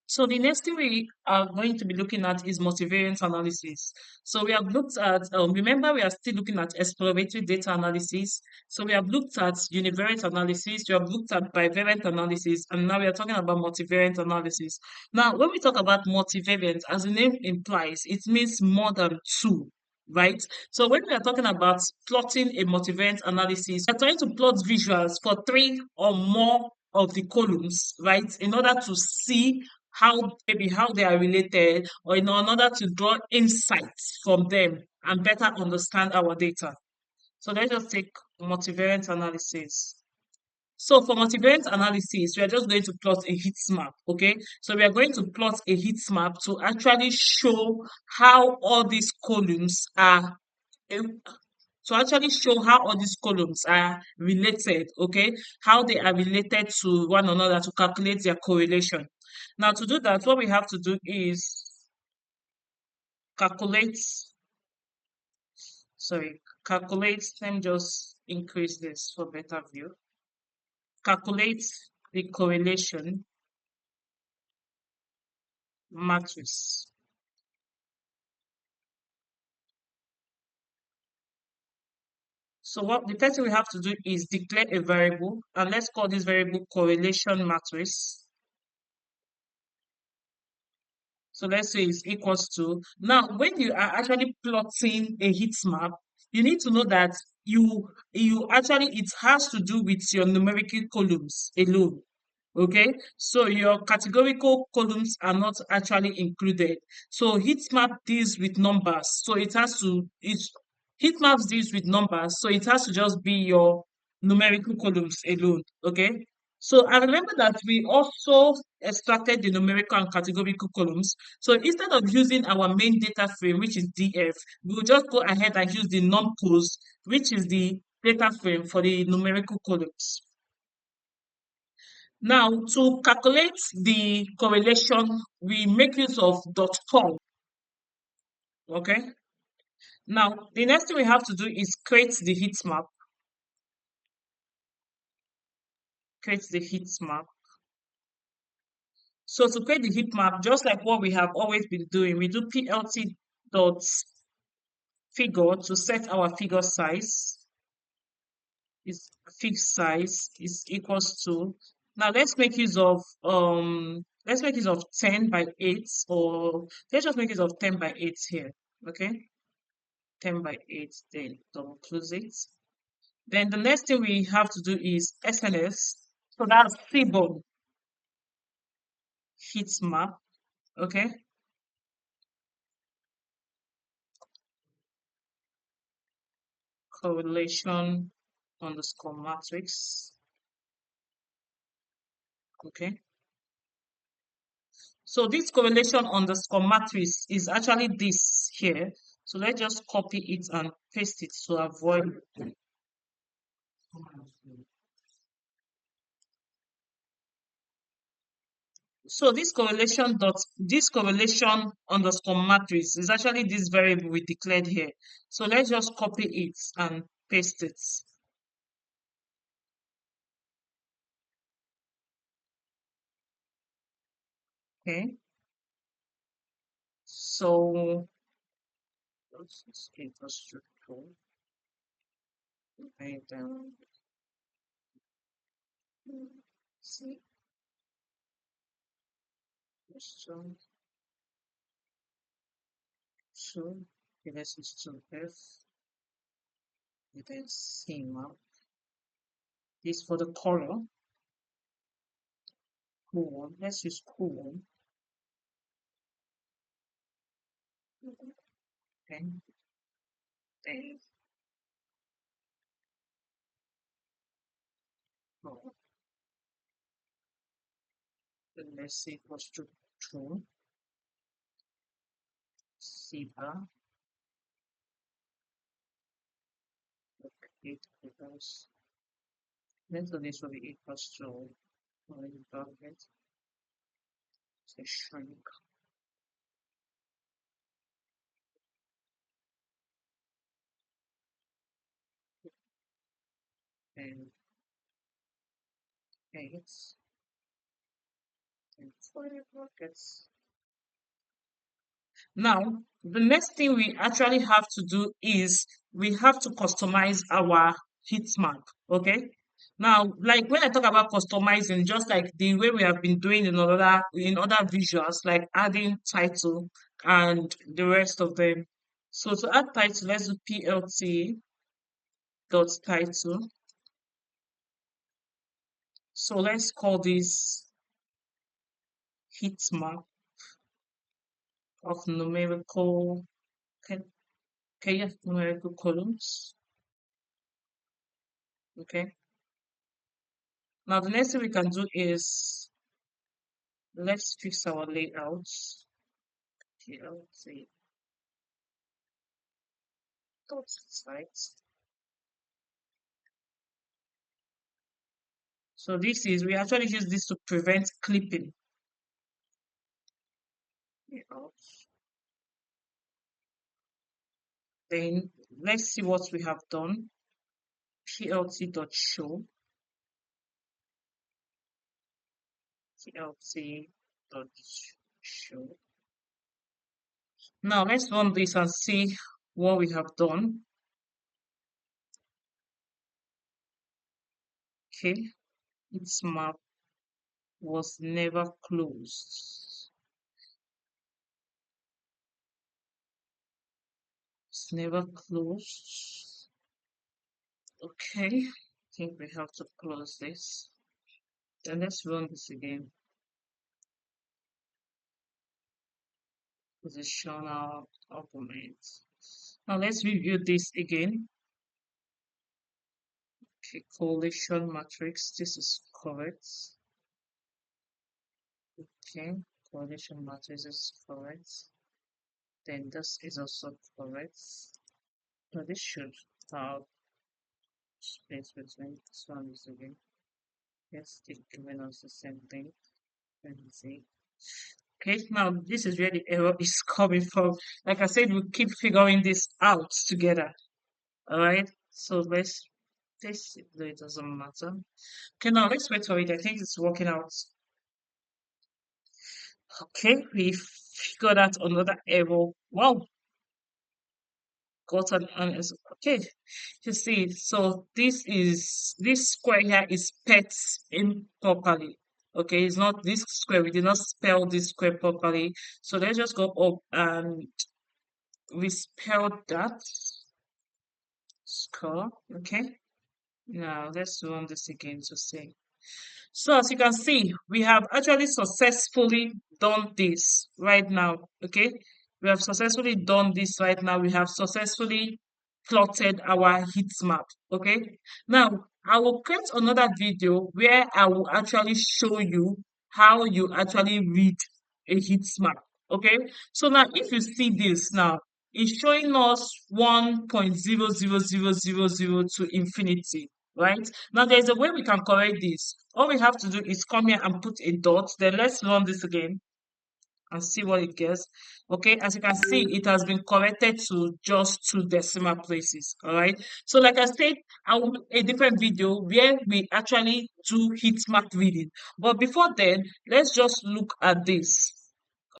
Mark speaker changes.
Speaker 1: So the next thing we are going to be looking at is multivariate analysis. So we have looked at, remember we are still looking at exploratory data analysis. So we have looked at univariate analysis, we have looked at bivariate analysis, and now we are talking about multivariate analysis. Now, when we talk about multivariate, as the name implies, it means more than two. Right? So when we are talking about plotting a multivariate analysis, we're trying to plot visuals for three or more of the columns, right? In order to see how they are related, or in order to draw insights from them and better understand our data. So let's just take multivariate analysis. So for multivariate analysis, we are just going to plot a heat map, okay? So we are going to plot a heat map to actually show how all these columns are eh, to actually show how all these columns are related, okay? How they are related to one another to calculate their correlation. Now, to do that, what we have to do is calculate, calculate, let me just increase this for better view. Calculate the correlation matrix. So what the first thing we have to do is declare a variable, and let's call this variable correlation matrix. So let's say it's equals to. Now, when you are actually plotting a heat map, you need to know that you actually it has to do with your numerical columns alone. Okay, so your categorical columns are not actually included. So heat map deals with numbers, so it has to it heat maps deals with numbers, so it has to just be your numerical columns alone. Okay, so I remember that we also extracted the numerical and categorical columns. So instead of using our main data frame, which is DF, we'll just go ahead and use the numpos, which is the data frame for the numerical columns. Now, to calculate the correlation, we make use of .com. Okay. Now, the next thing we have to do is create the heat map. Create the heat map. So to create the heat map, just like what we have always been doing, we do plt dot figure to set our figure size. Is fixed size is equals to. Now let's make use of 10 by 8, or let's just make use of 10 by 8 here. Okay, 10 by 8, then double close it. Then the next thing we have to do is SNS. So that's Seaborn heat map. Okay. Correlation underscore matrix. Okay. So this correlation underscore matrix is actually this here. So let's just copy it and paste it to avoid. So this correlation underscore matrix is actually this variable we declared here. So let's just copy it and paste it. Okay. So let's escape the structure. Right down. See. So okay, let's use 2F. Then same up. This for the color. Cool. Let's use cool. Okay. Then oh, then let's see equals to true. Zebra. Okay, because let's do this will be equals to bracket. Say shrink. And 8. Now, the next thing we actually have to do is we have to customize our heat map. Okay. Now, like when I talk about customizing, just like the way we have been doing in other visuals, like adding title and the rest of them. So to add title, let's do PLT dot title. So let's call this heat map of numerical, okay, okay, yeah, numerical columns. Okay. Now the next thing we can do is let's fix our layouts. PLT dot site. So this is we actually use this to prevent clipping. Layout. Then let's see what we have done. PLT dot show. PLT dot show. Now let's run this and see what we have done. Okay, its map was never closed. It's never closed. Okay, I think we have to close this. Then let's run this again. Positional argument. Now let's review this again. Okay, correlation matrix. This is correct. Okay, correlation matrix is correct. Then this is also correct. So this should have space between this one is again. Yes, it's giving us the same thing. Let me see. Okay, now this is where the error is coming from. Like I said, we keep figuring this out together. All right, so let's this it doesn't matter. Okay, now let's wait for it. I think it's working out. Okay, we figured out another error. Wow, got an answer. Okay, you see, so this square here is pet improperly. Okay, it's not this square. We did not spell this square properly. So let's just go up and we spelled that score. Okay, now let's run this again to see. So as you can see, we have actually successfully done this right now. Okay, we have successfully done this right now. We have successfully plotted our heat map. Okay, now I will create another video where I will actually show you how you actually read a heat map. Okay, so now if you see this now, it's showing us 1.00000 to infinity, right? Now there's a way we can correct this. All we have to do is come here and put a dot. Then let's run this again and see what it gets. Okay, as you can see, it has been corrected to just two decimal places. All right. So, like I said, I will make a different video where we actually do heat map reading. But before then, let's just look at this.